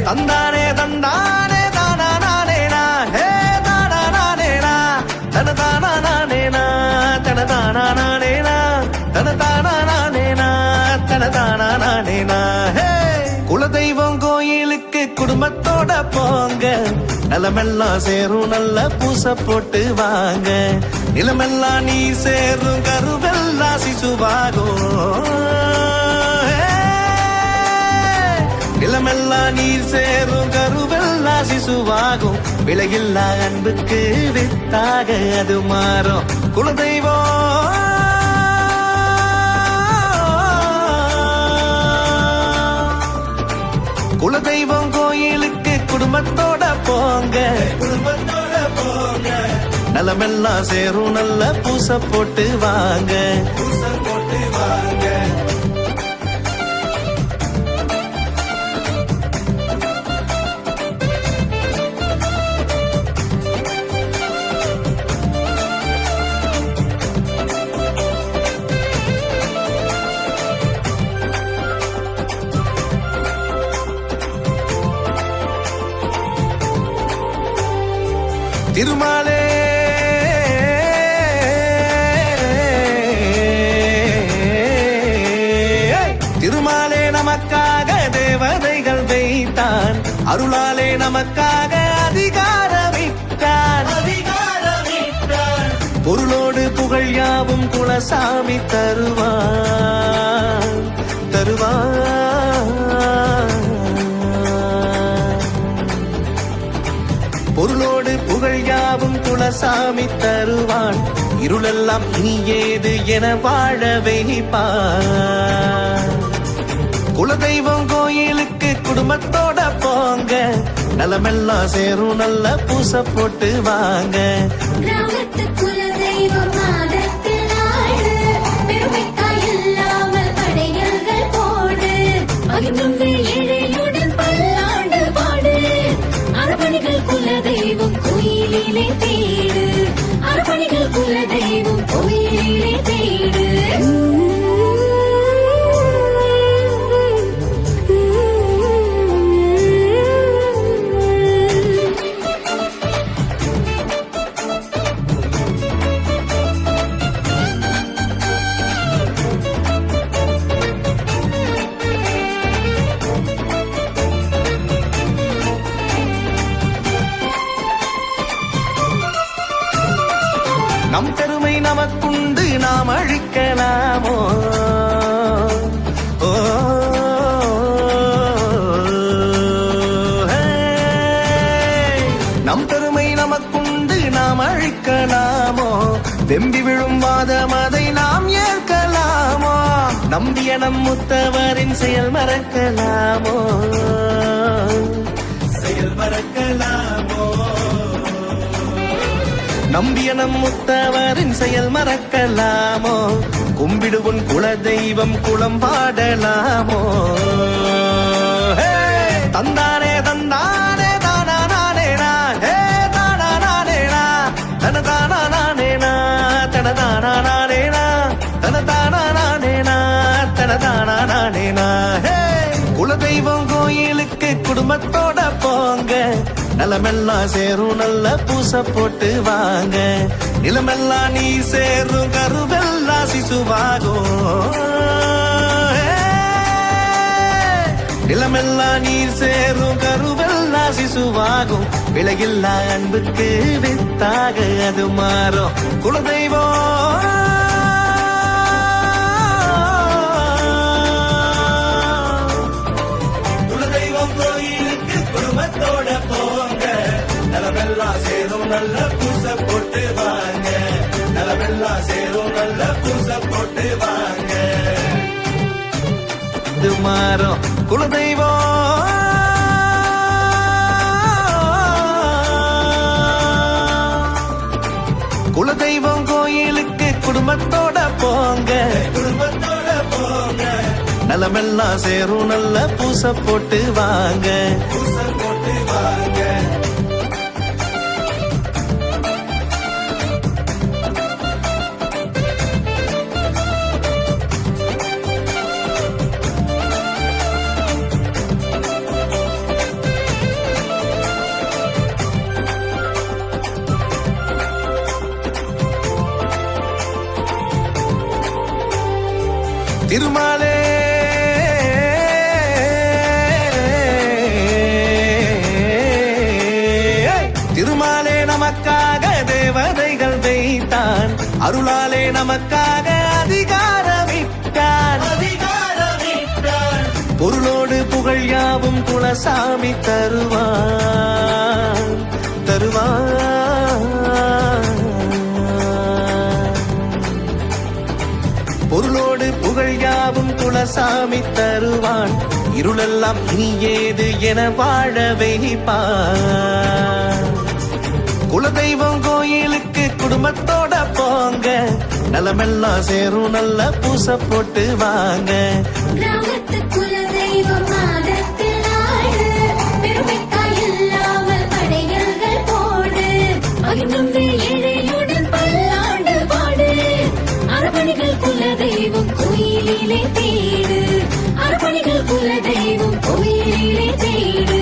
தந்தானே தந்தானே தானா நானேனா ஹே தானா நானேனா தன தானா நானேனா தன தானா நானேனா தன தானா நானேனா தன தானா நானேனா ஹே குலதெய்வம் கோயிலுக்கு குடும்பத்தோட போங்க நிலமெல்லாம் சேரும் நல்ல பூச போட்டு வாங்க நிலமெல்லாம் நீ சேரும் கருவெல்லாம் சிசுவாகும் நிலமெல்லாம் நீர் சேரும் கருவெல்லாம் சிசுவாகும் விலையில்லா அன்புக்கு வித்தாக அது மாறும் குலதெய்வம் குலதெய்வம் கோயிலுக்கு குடும்பத்தோட போங்க நலமெல்லாம் சேரும் நல்ல பூச போட்டு வாங்க திருமாலே திருமாலே நமக்காக தேவதைகள் வைத்தான் அருளாலே நமக்காக அதிகாரமிட்டான் பொருளோடு புகழ் யாவும் குலசாமி தருவான் பொருளோடு புகழ் யாவும் குலசாமி தருவான் இருளெல்லாம் இனி ஏது என வாழ வைப்பான் குலதெய்வம் கோயிலுக்கு குடும்பத்தோட போங்க நலமெல்லாம் சேரும் நல்ல பூச போட்டு வாங்க கிராமத்து குலதெய்வம் மாதத்தில் ஆடு பெருமைக்காய் இல்லாமல் படையல்கள் போடு பகிர்ந்து ஏழையுடன் பல்லாண்டு பாடு அரபணிகள் குலதெய்வம் கோயிலிலே தேடு அரபணிகள் குலதெய்வம் கோயிலிலே தேடு நம் பெருமை நமக்குண்டு நாம் அழிக்கலாமோ நம் பெருமை நமக்குண்டு நாம் அழிக்கலாமோ வெம்பி விழும் வாதம் அதை நாம் ஏற்கலாமோ நம்பிய நம் முத்தவரின் செயல் மறக்கலாமோ நம்பிய நம் முத்தவரின் செயல் மறக்கலாமோ கும்பிடுவன் குலதெய்வம் குலம் பாடலாமோ தந்தானே தந்தானே தானா நானேனா ஹே தானா நானேனா தன தானா நானேனா தன தானா நானேனா தன தானா நானேனா தன தானா நானேனா ஹே குலதெய்வம் கோயிலுக்கு குடும்பத்தோட போங்க நலமெல்லாம் சேரும் நல்ல பூச போட்டு வாங்க நிலமெல்லாம் நீ சேரும் கருவெல்லாம் சிசுவாகும் நிலமெல்லாம் நீர் சேரும் கருவெல்லாம் சிசுவாகும் விலையில்லா அன்புக்கு வித்தாக அது மாறும் குலதெய்வம் குடும்பத்தோட போங்க நலமெல்லாம் சேரும் நல்ல பூச போட்டு வாங்க நலமெல்லாம் சேரும் நல்ல பூச போட்டு வாங்க இது மாறும் குலதெய்வம் குலதெய்வம் கோயிலுக்கு குடும்பத்தோட போங்க நலமெல்லாம் சேரும் நல்ல பூச போட்டு வாங்க திருமாலே திருமாலே நமக்காக தேவதைகள் வைத்தான், அருளாலே நமக்காக அதிகாரமிட்டான். பொருளோடு புகழ் யாவும் குலசாமி தருவான் தருவான். பொருளோடு புகழ் யாவும் குலசாமி தருவான். இருளெல்லாம் இனி ஏது என வாழ வைப்பான். குலதெய்வம் கோயிலுக்கு குடும்பத்தோட போங்க, நலமெல்லாம் சேரும் நல்ல பூச போட்டு வாங்க. கிராமத்து குலதெய்வம் மாதத்தில் ஆடு, பெருமைக்காய் இல்லாமல் படையல்கள் போடு. மகிழ்ந்து ஏழையுடன் பல்லாண்டு பாடு. அரபணிகள் குலதெய்வம் கோயிலிலே தேடு. அரபணிகள் குலதெய்வம் கோயிலிலே தேடு.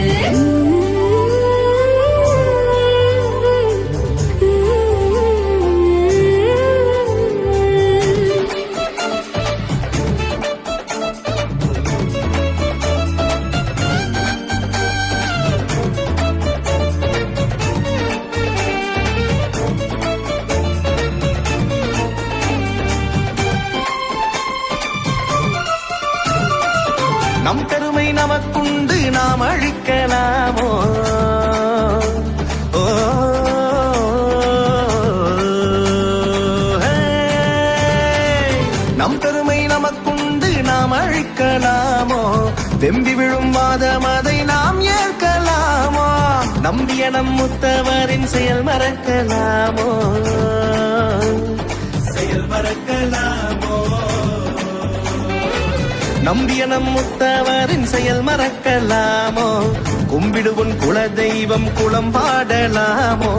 நம் பெருமை நமக்குண்டு நாம் அழிக்கலாமோ? ஓ, நம் பெருமை நமக்குண்டு நாம் அழிக்கலாமோ? வெம்பி விழும் வாதம் அதை நாம் ஏற்கலாமோ? நம்பிய நம் முத்தவரின் செயல் மறக்கலாமோ? செயல் மறக்கலாமோ? நம்பிய நம் முத்தவரின் செயல் மறக்கலாமோ? கும்பிடுவன் குலதெய்வம் குளம் பாடலாமோ?